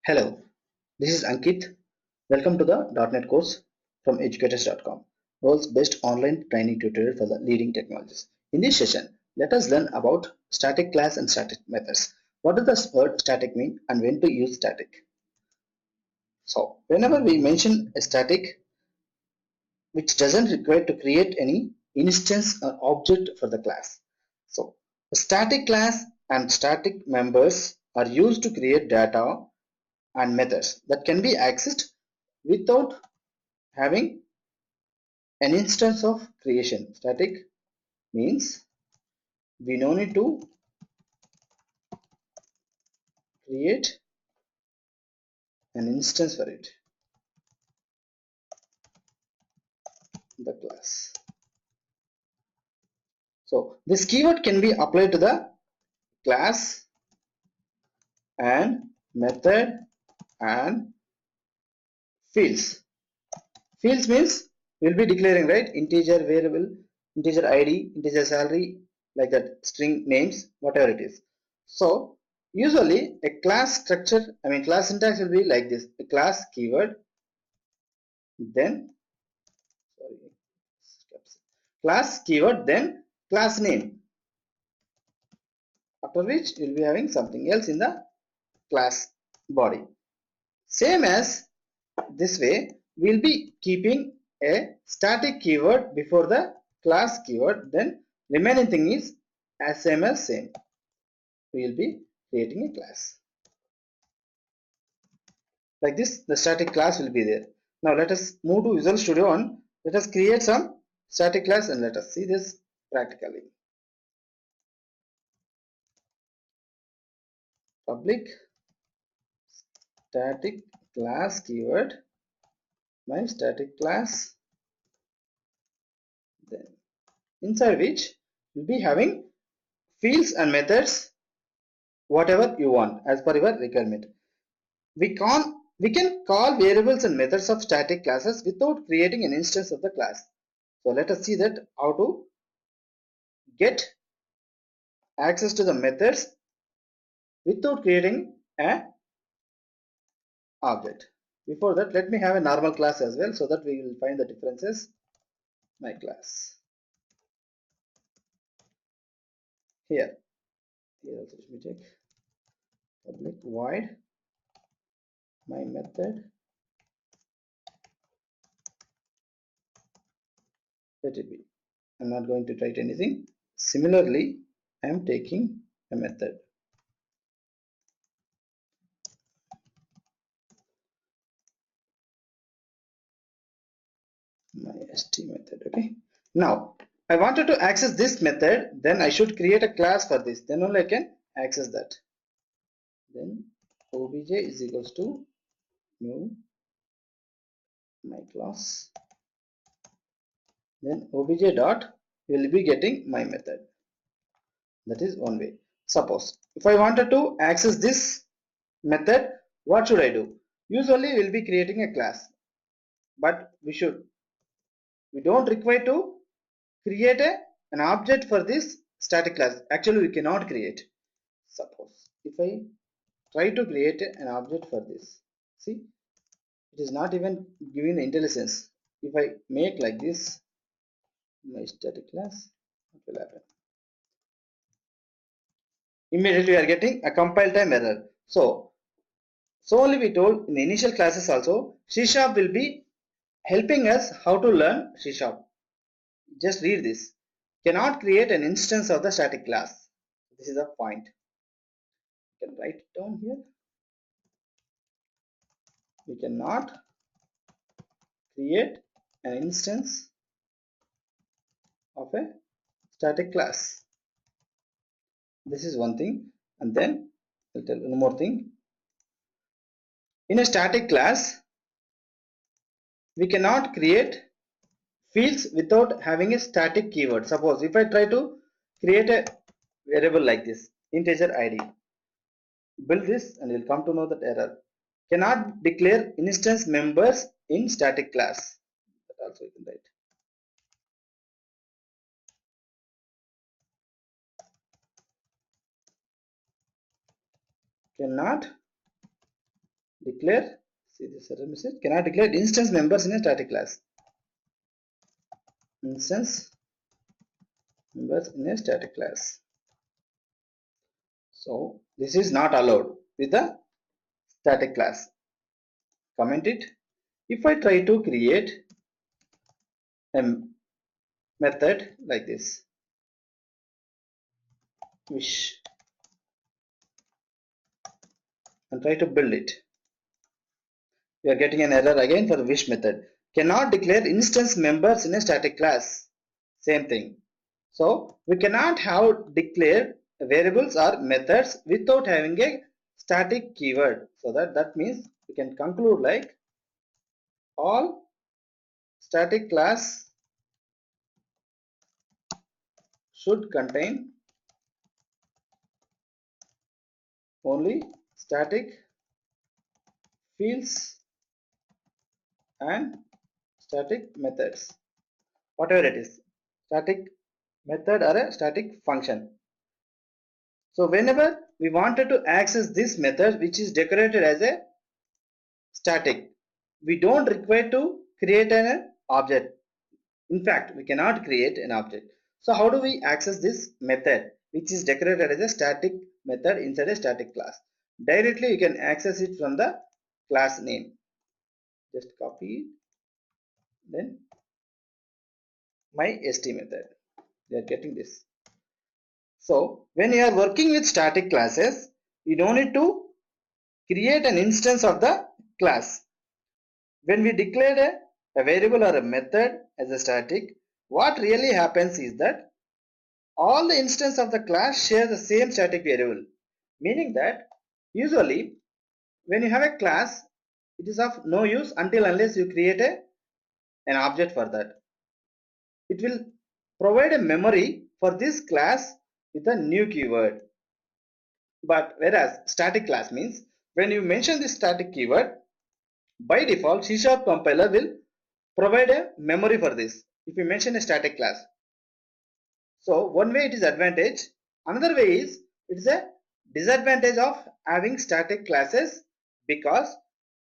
Hello, this is Ankit. Welcome to the .NET course from educators.com, world's best online training tutorial for the leading technologies. In this session, let us learn about static class and static methods. What does the word static mean and when to use static? So, whenever we mention a static which doesn't require to create any instance or object for the class. So, a static class and static members are used to create data and methods that can be accessed without having an instance of creation. Static means we no need to create an instance for it, the class. So this keyword can be applied to the class and method and fields. Fields means we'll be declaring, right, integer variable, integer id, integer salary, like that, string names, whatever it is. So usually a class structure, class syntax will be like this: a class keyword, then sorry, class keyword, then class name, after which we'll be having something else in the class body. Same as this way, we'll be keeping a static keyword before the class keyword, then remaining thing is as same as same. We'll be creating a class. Like this, the static class will be there. Now let us move to Visual Studio and let us create some static class and let us see this practically. Public static class keyword, my static class, then inside which we'll be having fields and methods, whatever you want as per your requirement. We can call variables and methods of static classes without creating an instance of the class. So let us see that how to get access to the methods without creating a object. Before that, let me have a normal class as well so that we will find the differences. My class here also let me take public void my method, let it be. I'm not going to write anything. Similarly, I'm taking a method, my st method. Okay, now I wanted to access this method, then I should create a class for this, then only I can access that. Then obj is equals to new my class, then obj dot will be getting my method. That is one way. Suppose if I wanted to access this method, what should I do? Usually we'll be creating a class, but we don't require to create an object for this static class. Actually we cannot create. Suppose if I try to create an object for this, see, it is not even giving the intelligence. If I make like this my static class, what will happen? Immediately we are getting a compile time error. So only we told in the initial classes also, C# will be helping us how to learn C#. Just read this: cannot create an instance of the static class. This is a point. You can write it down here. We cannot create an instance of a static class. This is one thing. And then I'll tell one more thing. In a static class, we cannot create fields without having a static keyword. Suppose if I try to create a variable like this, integer id, build this and you'll come to know that error. Cannot declare instance members in static class. That also you can write. Cannot declare, see this error message, cannot declare instance members in a static class. Instance members in a static class. So this is not allowed with the static class. Comment it. If I try to create a method like this, wish, and try to build it, we are getting an error again for the wish method. Cannot declare instance members in a static class. Same thing. So we cannot have declared variables or methods without having a static keyword. So that means we can conclude like all static class should contain only static fields and static methods, whatever it is, static method or a static function. So whenever we wanted to access this method which is decorated as a static, we don't require to create an object. In fact, we cannot create an object. So how do we access this method which is decorated as a static method inside a static class? Directly you can access it from the class name. Just copy it, then my st method. They are getting this. So when you are working with static classes, you don't need to create an instance of the class. When we declare a variable or a method as a static, what really happens is that all the instances of the class share the same static variable, meaning that usually when you have a class, it is of no use until unless you create an object for that. It will provide a memory for this class with a new keyword. But whereas static class means when you mention this static keyword, by default C# compiler will provide a memory for this if you mention a static class. So one way it is advantage, another way is it is a disadvantage of having static classes, because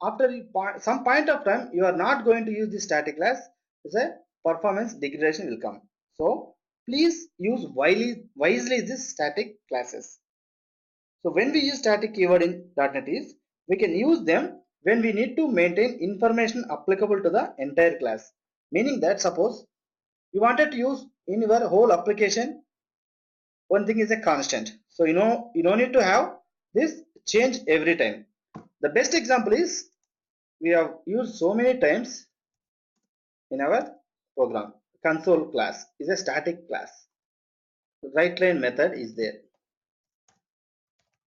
after some point of time you are not going to use this static class, is a performance degradation will come. So please use wisely this static classes. So when we use static keyword in .NET is we can use them when we need to maintain information applicable to the entire class, meaning that suppose you wanted to use in your whole application one thing is a constant, so you don't need to have this change every time. The best example is we have used so many times in our program. Console class is a static class. WriteLine method is there.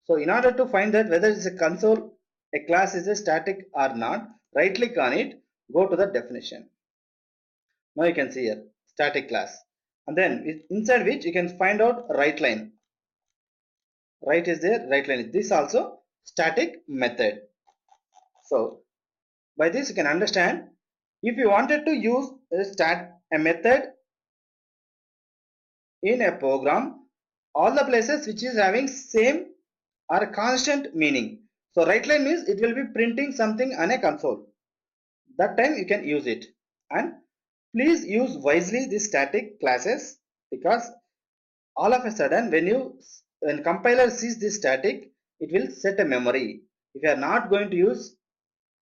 So in order to find that whether it's a console, a class is a static or not, right click on it, go to the definition. Now you can see here static class, and then inside which you can find out WriteLine. Write is there, WriteLine is this also static method. So by this you can understand, if you wanted to use a method in a program, all the places which is having same or constant meaning. So WriteLine means it will be printing something on a console. That time you can use it, and please use wisely these static classes, because all of a sudden when compiler sees this static, it will set a memory. If you are not going to use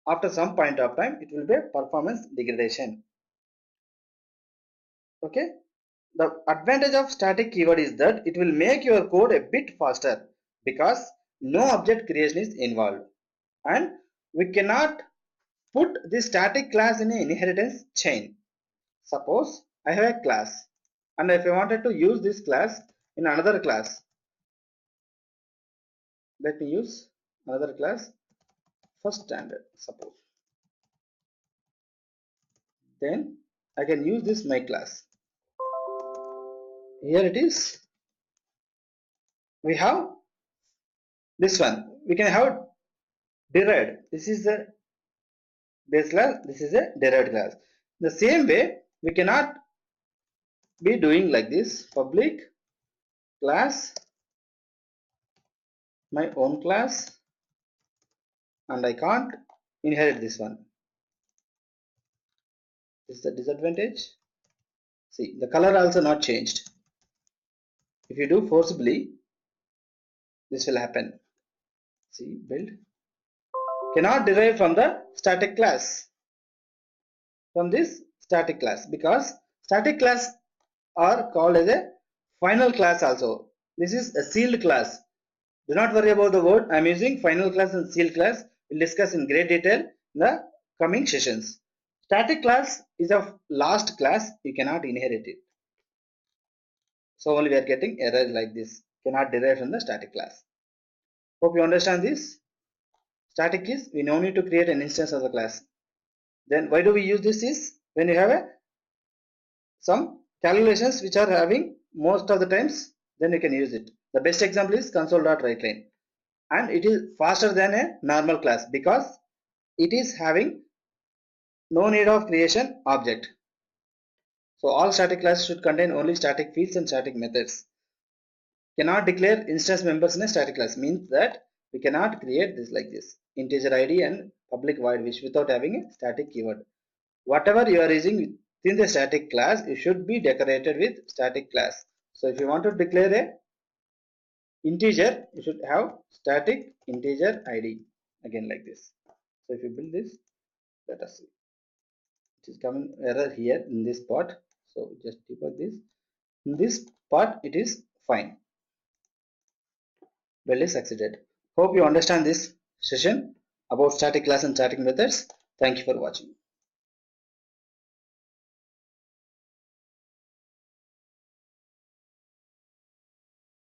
after some point of time, it will be performance degradation. Okay, the advantage of static keyword is that it will make your code a bit faster because no object creation is involved, and we cannot put this static class in an inheritance chain. Suppose I have a class, and if I wanted to use this class in another class, let me use another class first standard, suppose. Then I can use this my class. Here it is. We have this one. We can have derived. This is the base class. This is a derived class. The same way we cannot be doing like this. Public class, my own class, and I can't inherit this one. This is the disadvantage. See, the color also not changed. If you do forcibly, this will happen. See, build. Cannot derive from the static class. From this static class, because static class are called as a final class also. This is a sealed class. Do not worry about the word. I am using final class and sealed class. We'll discuss in great detail in the coming sessions. Static class is of last class. You cannot inherit it. So only we are getting errors like this. Cannot derive from the static class. Hope you understand this. Static is we no need to create an instance of the class. Then why do we use this is when you have some calculations which are having most of the times, then you can use it. The best example is console.writeLine, and it is faster than a normal class because it is having no need of creation object. So all static classes should contain only static fields and static methods. Cannot declare instance members in a static class means that we cannot create this like this integer id and public void which without having a static keyword. Whatever you are using within the static class, you should be decorated with static class. So if you want to declare a integer, you should have static integer id again like this. So if you build this, let us see. It is coming error here in this part. So just debug this. In this part, it is fine. Well is succeeded. Hope you understand this session about static class and static methods. Thank you for watching.